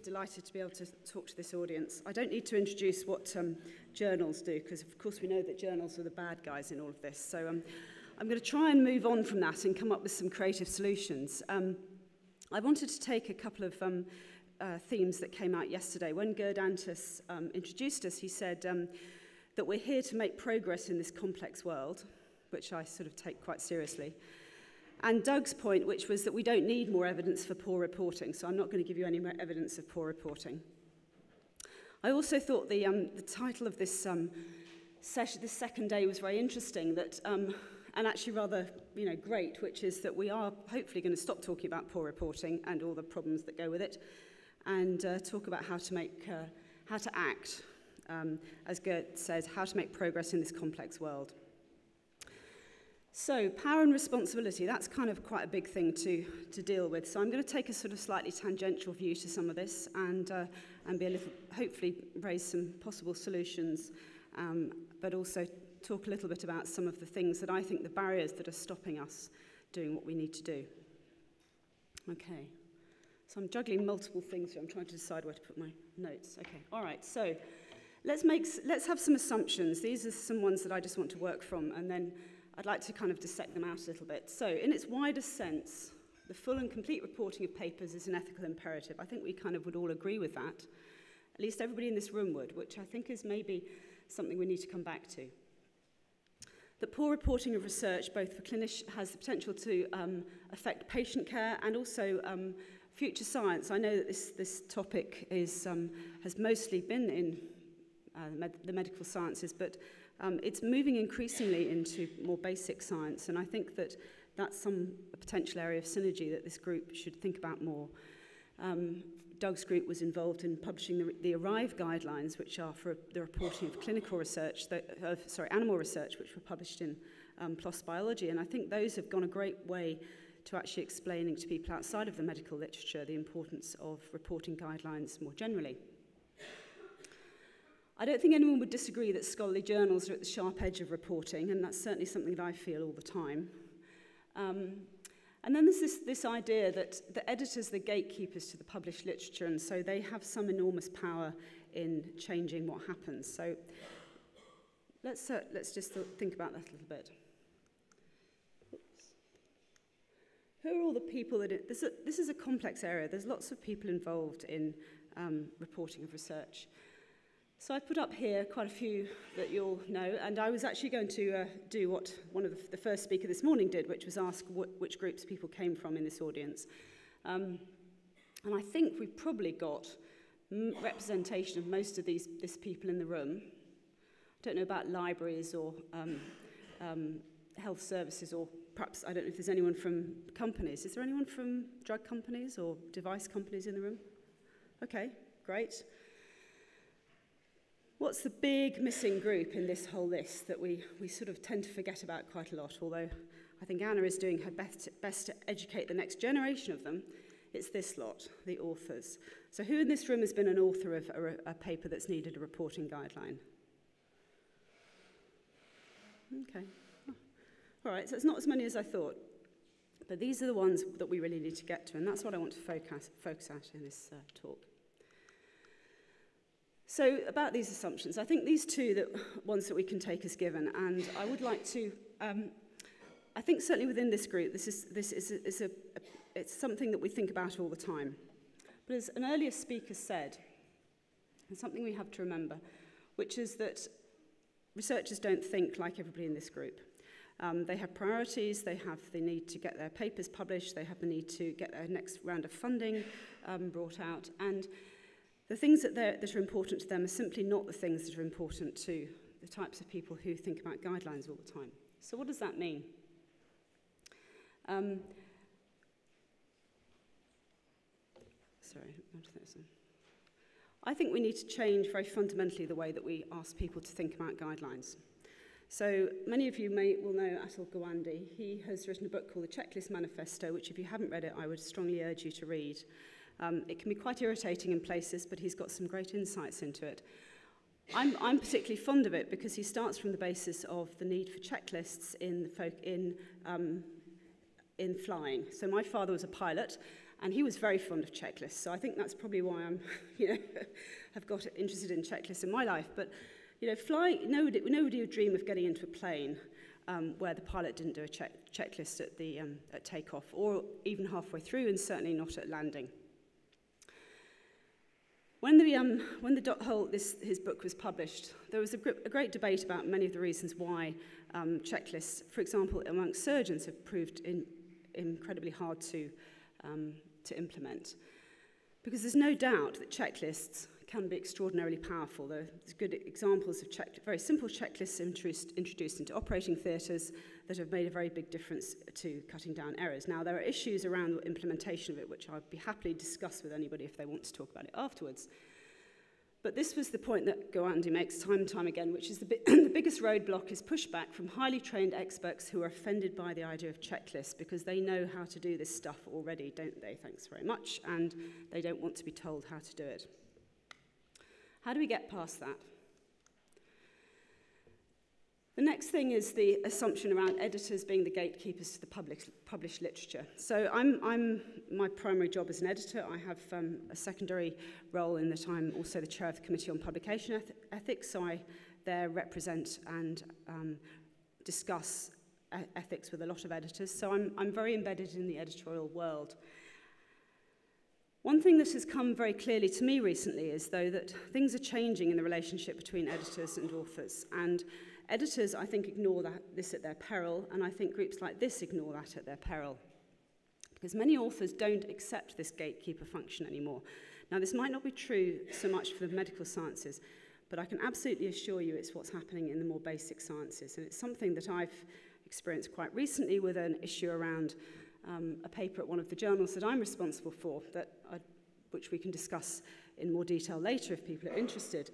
delighted to be able to talk to this audience. I don't need to introduce what journals do, because of course we know that journals are the bad guys in all of this. So I'm going to try and move on from that and come up with some creative solutions. I wanted to take a couple of themes that came out yesterday. When Gerd Antis introduced us, he said that we're here to make progress in this complex world, which I sort of take quite seriously. And Doug's point, which was that we don't need more evidence for poor reporting, so I'm not going to give you any more evidence of poor reporting. I also thought the title of this session, this second day, was very interesting, that, and actually rather great, which is that we are hopefully going to stop talking about poor reporting and all the problems that go with it, and talk about how to act, as Gerd says, how to make progress in this complex world. So, power and responsibility, that's kind of quite a big thing to deal with. So I'm going to take a sort of slightly tangential view to some of this and be a little, hopefully raise some possible solutions, but also talk a little bit about some of the things that I think the barriers that are stopping us doing what we need to do. Okay, so I'm juggling multiple things here. I'm trying to decide where to put my notes. Okay, all right, so let's have some assumptions. These are some ones that I just want to work from, and then I'd like to kind of dissect them out a little bit. So, in its widest sense, the full and complete reporting of papers is an ethical imperative. I think we kind of would all agree with that. At least everybody in this room would, which I think is maybe something we need to come back to. The poor reporting of research, both for clinicians, has the potential to affect patient care and also future science. I know that this topic is, has mostly been in the medical sciences, but it's moving increasingly into more basic science, and I think that that's a potential area of synergy that this group should think about more. Doug's group was involved in publishing the ARRIVE guidelines, which are for the reporting of clinical research, animal research, which were published in PLOS Biology, and I think those have gone a great way to actually explaining to people outside of the medical literature the importance of reporting guidelines more generally. I don't think anyone would disagree that scholarly journals are at the sharp edge of reporting, and that's certainly something that I feel all the time. And then there's this idea that the editors are the gatekeepers to the published literature, and so they have some enormous power in changing what happens. So let's just think about that a little bit. Oops. Who are all the people that... This is a complex area. There's lots of people involved in reporting of research. So I put up here quite a few that you'll know, and I was actually going to do what one of the first speaker this morning did, which was ask which groups people came from in this audience. And I think we've probably got representation of most of these people in the room. I don't know about libraries or health services, or perhaps, I don't know if there's anyone from companies. Is there anyone from drug companies or device companies in the room? Okay, great. What's the big missing group in this whole list that we sort of tend to forget about quite a lot, although I think Anna is doing her best to educate the next generation of them? It's this lot, the authors. So who in this room has been an author of a paper that's needed a reporting guideline? Okay. All right, so it's not as many as I thought, but these are the ones that we really need to get to, and that's what I want to focus at in this talk. So about these assumptions, I think these ones that we can take as given, and I would like to, I think certainly within this group, it's something that we think about all the time. But as an earlier speaker said, and something we have to remember, which is that researchers don't think like everybody in this group. They have priorities, they have the need to get their papers published, they have the need to get their next round of funding brought out, and the things that are important to them are simply not the things that are important to the types of people who think about guidelines all the time. So what does that mean? I think we need to change very fundamentally the way that we ask people to think about guidelines. So many of you will know Atul Gawande. He has written a book called The Checklist Manifesto, which if you haven't read it, I would strongly urge you to read. It can be quite irritating in places, but he's got some great insights into it. I'm particularly fond of it because he starts from the basis of the need for checklists in flying. So my father was a pilot, And he was very fond of checklists, so I think that's probably why I'm, have got interested in checklists in my life. But, nobody would dream of getting into a plane where the pilot didn't do a checklist at takeoff, or even halfway through, and certainly not at landing. When his book was published, there was a great debate about many of the reasons why checklists, for example, amongst surgeons, have proved incredibly hard to implement. Because there's no doubt that checklists can be extraordinarily powerful. There's good examples of very simple checklists introduced into operating theatres that have made a very big difference to cutting down errors. Now, there are issues around the implementation of it, which I'd be happily discuss with anybody if they want to talk about it afterwards. But this was the point that Gawande makes time and time again, which is the biggest roadblock is pushback from highly trained experts who are offended by the idea of checklists because they know how to do this stuff already, don't they? Thanks very much. And they don't want to be told how to do it. How do we get past that? The next thing is the assumption around editors being the gatekeepers to the published literature. So my primary job as an editor. I have a secondary role in that I'm also the chair of the Committee on Publication Ethics, so I there represent and discuss ethics with a lot of editors. So I'm very embedded in the editorial world. One thing that has come very clearly to me recently is, though, that things are changing in the relationship between editors and authors. And editors, I think, ignore this at their peril, and I think groups like this ignore that at their peril. Because many authors don't accept this gatekeeper function anymore. Now, this might not be true so much for the medical sciences, but I can absolutely assure you it's what's happening in the more basic sciences. And it's something that I've experienced quite recently with an issue around a paper at one of the journals that I'm responsible for, which we can discuss in more detail later if people are interested.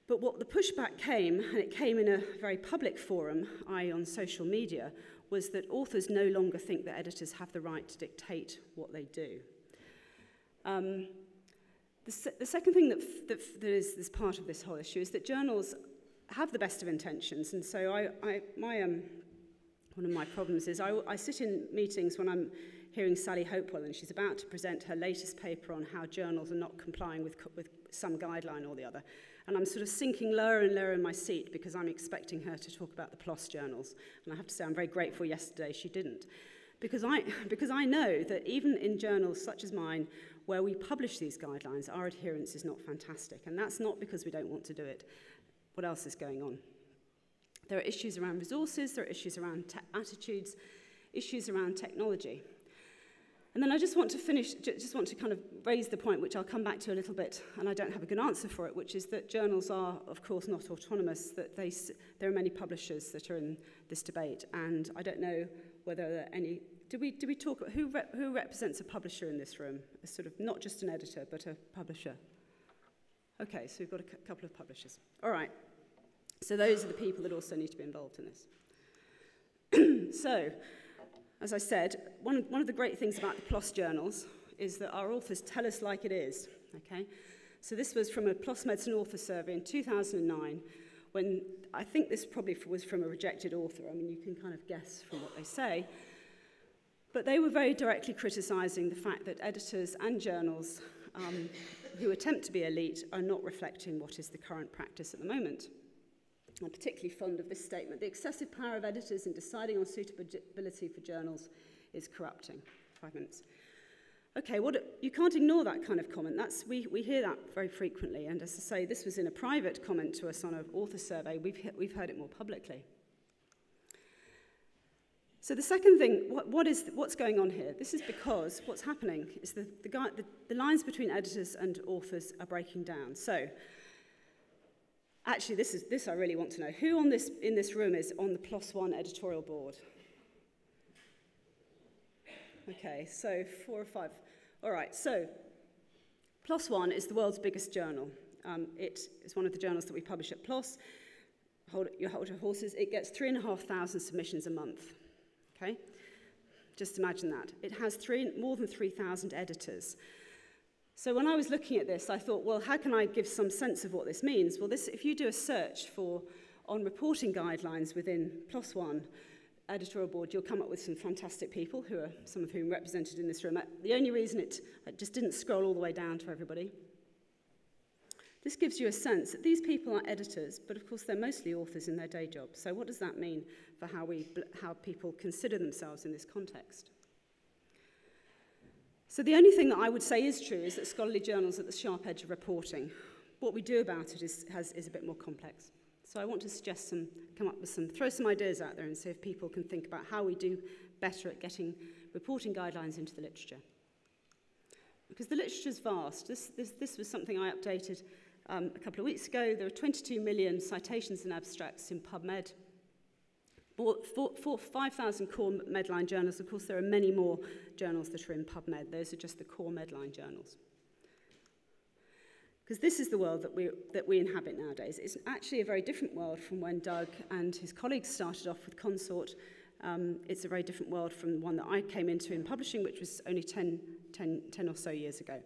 But what the pushback came, and it came in a very public forum, i.e. on social media, was that authors no longer think that editors have the right to dictate what they do. The second thing that is part of this whole issue is that journals have the best of intentions, and so one of my problems is I sit in meetings when I'm hearing Sally Hopewell, and she's about to present her latest paper on how journals are not complying with some guideline or the other. And I'm sort of sinking lower and lower in my seat because I'm expecting her to talk about the PLOS journals. And I have to say I'm very grateful yesterday she didn't. Because I know that even in journals such as mine, where we publish these guidelines, our adherence is not fantastic. And that's not because we don't want to do it. What else is going on? There are issues around resources, there are issues around attitudes, issues around technology. And then I just want to kind of raise the point, which I'll come back to a little bit, and I don't have a good answer for it, which is that journals are, of course, not autonomous, that there are many publishers that are in this debate, and I don't know whether there are any... Do we talk about who represents a publisher in this room? A sort of, not just an editor, but a publisher. Okay, so we've got a couple of publishers. All right. So those are the people that also need to be involved in this. So, as I said, one of the great things about the PLOS journals is that our authors tell us like it is, okay? So this was from a PLOS Medicine author survey in 2009, when I think this probably was from a rejected author. I mean, you can kind of guess from what they say. But they were very directly criticising the fact that editors and journals who attempt to be elite are not reflecting what is the current practice at the moment. I'm particularly fond of this statement. The excessive power of editors in deciding on suitability for journals is corrupting. 5 minutes. Okay, you can't ignore that kind of comment. We hear that very frequently. And as I say, this was in a private comment to us on an author survey. We've heard it more publicly. So the second thing, what's going on here? This is because what's happening is the lines between editors and authors are breaking down. So actually, this I really want to know. Who in this room is on the PLOS One editorial board? Okay, so 4 or 5. All right, so PLOS One is the world's biggest journal. It is one of the journals that we publish at PLOS. Hold your horses. It gets 3,500 submissions a month. Okay, just imagine that. It has more than 3,000 editors. So when I was looking at this, I thought, well, how can I give some sense of what this means? Well, if you do a search on reporting guidelines within PLOS One, editorial board, you'll come up with some fantastic people, who are some of whom represented in this room. The only reason it just didn't scroll all the way down to everybody. This gives you a sense that these people are editors, but of course they're mostly authors in their day job. So what does that mean for how people consider themselves in this context? So the only thing that I would say is true is that scholarly journals are at the sharp edge of reporting. What we do about it is a bit more complex. So I want to suggest throw some ideas out there and see if people can think about how we do better at getting reporting guidelines into the literature. Because the literature is vast. This was something I updated a couple of weeks ago. There are 22 million citations and abstracts in PubMed. For 5,000 core Medline journals. Of course, there are many more journals that are in PubMed. Those are just the core Medline journals. Because this is the world that we inhabit nowadays. It's actually a very different world from when Doug and his colleagues started off with Consort. It's a very different world from the one that I came into in publishing, which was only 10 or so years ago.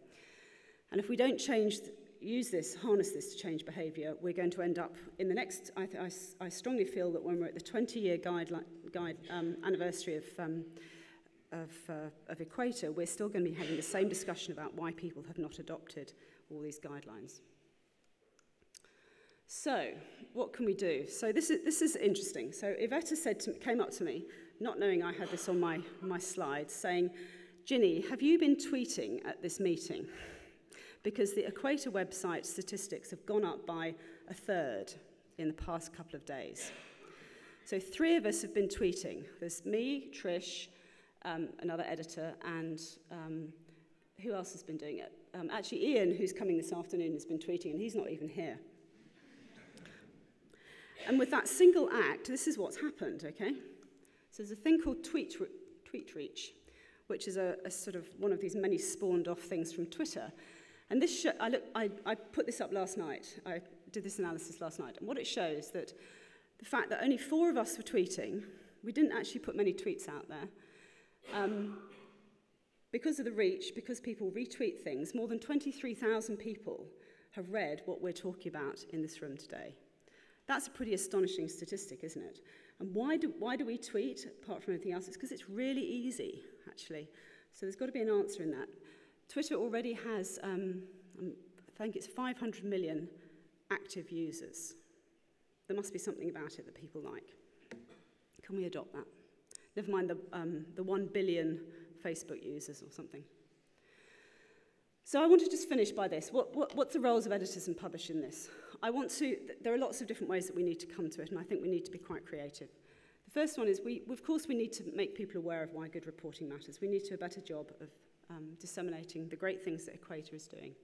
And if we don't harness this to change behaviour, we're going to end up in the next, I strongly feel that when we're at the 20-year anniversary of Equator, we're still going to be having the same discussion about why people have not adopted all these guidelines. So, what can we do? So this is interesting. So Iveta came up to me, not knowing I had this on my slides, saying, Ginny, have you been tweeting at this meeting? Because the Equator website statistics have gone up by 1/3 in the past couple of days. So 3 of us have been tweeting. There's me, Trish, another editor, and who else has been doing it? Actually, Ian, who's coming this afternoon, has been tweeting, and he's not even here. And with that single act, this is what's happened, okay? So there's a thing called tweet reach, which is a sort of one of these many spawned off things from Twitter. And this I put this up last night. I did this analysis last night. And what it shows that the fact that only 4 of us were tweeting, we didn't actually put many tweets out there. Because of the reach, because people retweet things, more than 23,000 people have read what we're talking about in this room today. That's a pretty astonishing statistic, isn't it? And why do we tweet, apart from anything else? It's because it's really easy, actually. So there's got to be an answer in that. Twitter already has, I think it's 500 million active users. There must be something about it that people like. Can we adopt that? Never mind the 1 billion Facebook users or something. So I want to just finish by this. What's the roles of editors and publishers in this? There are lots of different ways that we need to come to it, and I think we need to be quite creative. The first one is, of course, we need to make people aware of why good reporting matters. We need to do a better job of disseminating the great things that Equator is doing.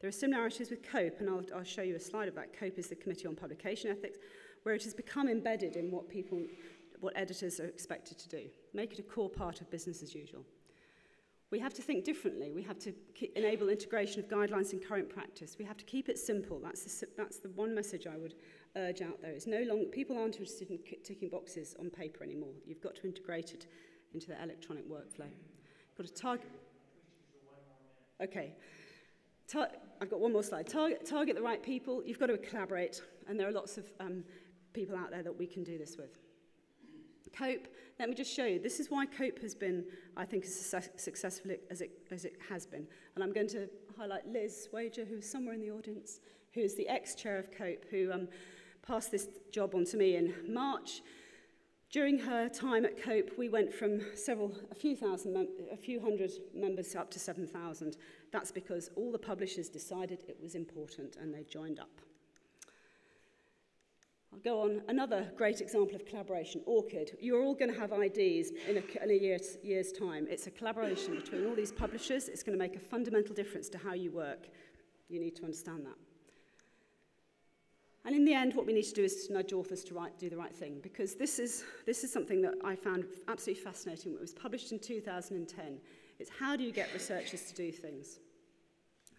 There are similarities with COPE, and I'll show you a slide of that. COPE is the Committee on Publication Ethics, where it has become embedded in what editors are expected to do. Make it a core part of business as usual. We have to think differently. We have to enable integration of guidelines in current practice. We have to keep it simple. That's the one message I would urge out there. It's no longer, people aren't interested in ticking boxes on paper anymore. You've got to integrate it into their electronic workflow. You've got to target. Okay. I've got one more slide. Target the right people. You've got to collaborate, and there are lots of people out there that we can do this with. COPE, let me just show you. This is why COPE has been, I think, as successful as it has been. And I'm going to highlight Liz Wager, who's somewhere in the audience, who is the ex-chair of COPE, who passed this job on to me in March. During her time at COPE, we went from a few hundred members up to 7,000. That's because all the publishers decided it was important and they joined up. I'll go on. Another great example of collaboration, Orchid. You're all going to have IDs in a year's time. It's a collaboration between all these publishers. It's going to make a fundamental difference to how you work. You need to understand that. And in the end, what we need to do is to nudge authors to do the right thing, because this is something that I found absolutely fascinating. It was published in 2010. It's how do you get researchers to do things?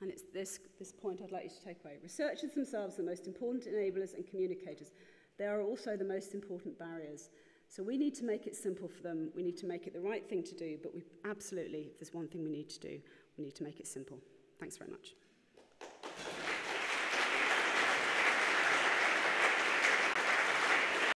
And it's this point I'd like you to take away. Researchers themselves are the most important enablers and communicators. They are also the most important barriers. So we need to make it simple for them. We need to make it the right thing to do, but if there's one thing we need to do, we need to make it simple. Thanks very much.